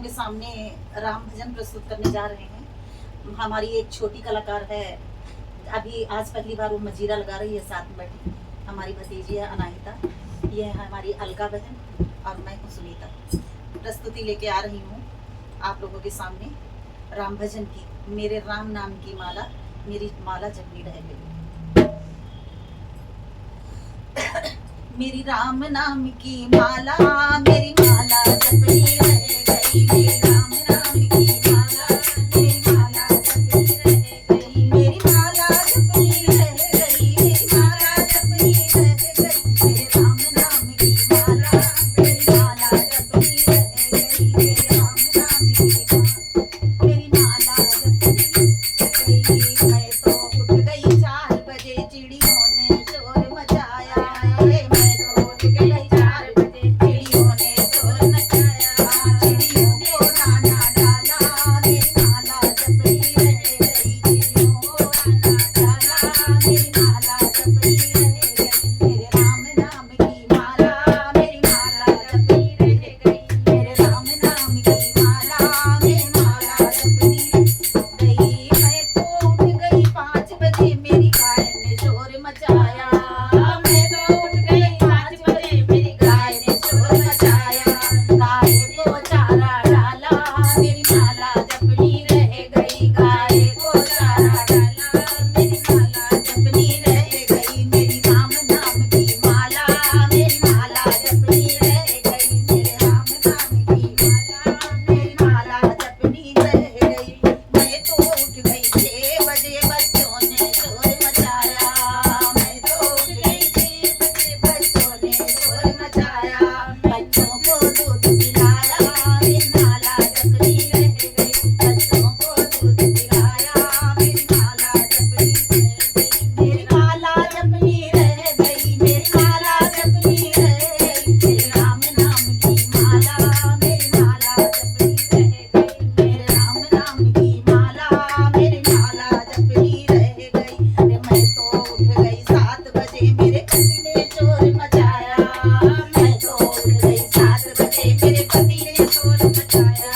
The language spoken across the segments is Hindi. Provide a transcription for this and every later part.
के सामने राम भजन प्रस्तुत करने जा रहे हैं। हमारी एक छोटी कलाकार है, अभी आज पहली बार वो मजीरा लगा रही है, साथ में बैठी हमारी भतीजी है अनाहिता, ये है हमारी अलका बहन और मैं हूँ सुनीता। प्रस्तुति लेके आ रही हूँ आप लोगों के सामने राम भजन की। मेरे राम नाम की माला, मेरी माला जपनी रह गई। मेरी राम नाम की माला, मेरी माला जपनी रह गई। मेरी राम नाम की माला, मेरी माला जपनी रह गई। मेरी माला जपनी रह गई, मेरी माला जपनी रह गई। मेरे राम नाम की माला, मेरी माला जपनी रह गई। मेरे राम नाम की माला, मेरी माला जपनी गई। मैं तो उठ गई 4 बजे, चिड़ियों ने शोर मचाया। मैं तो उठ गई 4 बजे, चिड़ियों ने शोर मचाया। चिड़ियों को दाना डाला, मेरी माला जपनी रह गई। चिड़ियों को दाना डाला, मेरी माला जपनी रह गई। मेरे राम नाम की माला, मेरी माला जपनी रह गई। मेरे राम नाम की माला, मेरी माला जपनी गई। मैं तो उठ गई 5 बजे, मेरी गाय ने शोर मचाया। मैं तो उठ गई 5 बजे, मेरी गाय ने शोर मचाया। गाय को चारा डाला, मेरी माला जपनी रह गई। गाय को चारा डाला, मेरी माला जपनी रह गई। मेरी राम नाम की माला, मेरी माला जपनी रह गई। मेरे राम नाम की माला, मेरी माला जपनी रह गई। मैं तो उठ गई 6 बजे, बच्चों ने शोर मचाया। मैं तो उठ गई 6 बजे, बच्चों ने शोर मचाया। बच्चों को दूध पिलाया, मेरी माला जपनी रह गई। बच्चों को दूध पिलाया, मेरी माला जपनी रह गई। मेरी माला जपनी रह गई, मेरी माला जपनी रह गई। मेरे राम नाम की माला, मेरी माला जपनी रह गई। मेरे राम नाम की माला, मेरी माला जपनी रह गई। अरे मैं तो उठ गई 7 बजे, मेरे पति ने शोर मचाया। मैं तो उठ गई 7 बजे, मेरे पति ने शोर मचाया।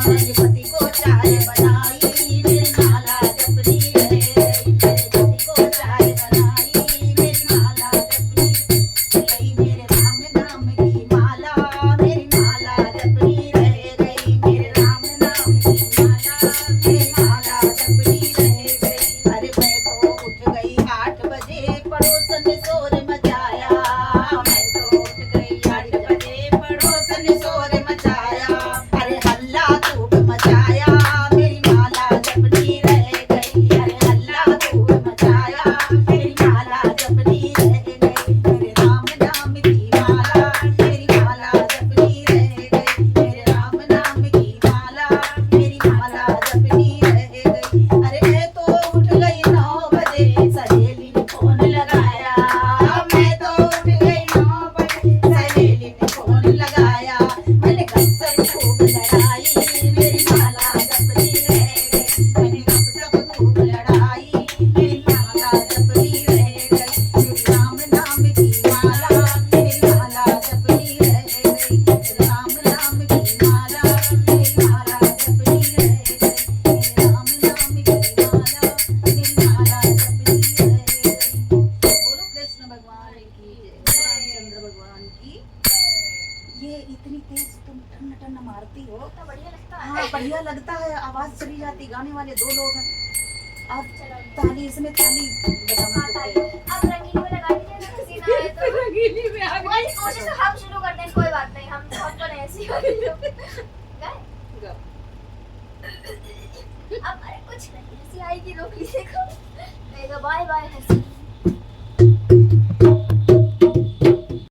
मेरे पति को चाय बनाई, मेरी माला जपनी रह गई। मेरे पति को चाय बनाई, मेरी माला जपनी गई। मेरे राम नाम की माला, मेरी माला जपनी रह गई। मेरे राम नाम की माला, मेरी माला जपनी रह गई। अरे मैं तो उठ गई 8 बजे, पड़ोसन ने शोर मचाया। मैं तो उठ गई 8 बजे, पड़ोसन ने शोर मचाया। अरे हल्ला खूब मचाया, मेरी माला जपनी रह गई। अरे हल्ला खूब मचाया, मेरी माला जपनी रह गई। मेरे राम नाम की माला, मेरी माला जपनी रह गई। मेरे राम नाम की माला, मेरी माला जपनी रह गई। अरे मैं तो उठ गई 9 बजे, सहेली ने फोन लगाया। मैं तो उठ गई 9 बजे, सहेली ने फोन लगाया। मैंने गपशप खूब लड़ाई, मेरी माला जपनी रह गई। मैंने गपशप खूब लड़ाई, मेरी माला जपनी रह गई। मेरे राम नाम की माला, मेरी माला जपनी रह गई। मेरे राम नाम की माला, मेरी माला जपनी रह गई। मेरे राम नाम की माला, मेरी माला जपनी रह गई। बोलो कृष्ण भगवान की जय, रामचंद्र भगवान की। ये इतनी तेज तुम टन टन मारती हो, तो बढ़िया लगता है। हाँ बढ़िया लगता है, आवाज चली जाती। गाने वाले 2 लोग हैं। आप ताली, इसमें ताली हाँ, ताली। बजाओ। अब रंगीली में लगा दीजिए ना, किसी ना आए तो। रंगीली में आ वही गई। कोशिश हम शुरू करते हैं, कोई बात नहीं, हमको नहीं ऐसी होती तो। गाए? गाओ। अब अरे कुछ नहीं, हंसी आएगी, रोक ली देखो। बाय बाय हंसी।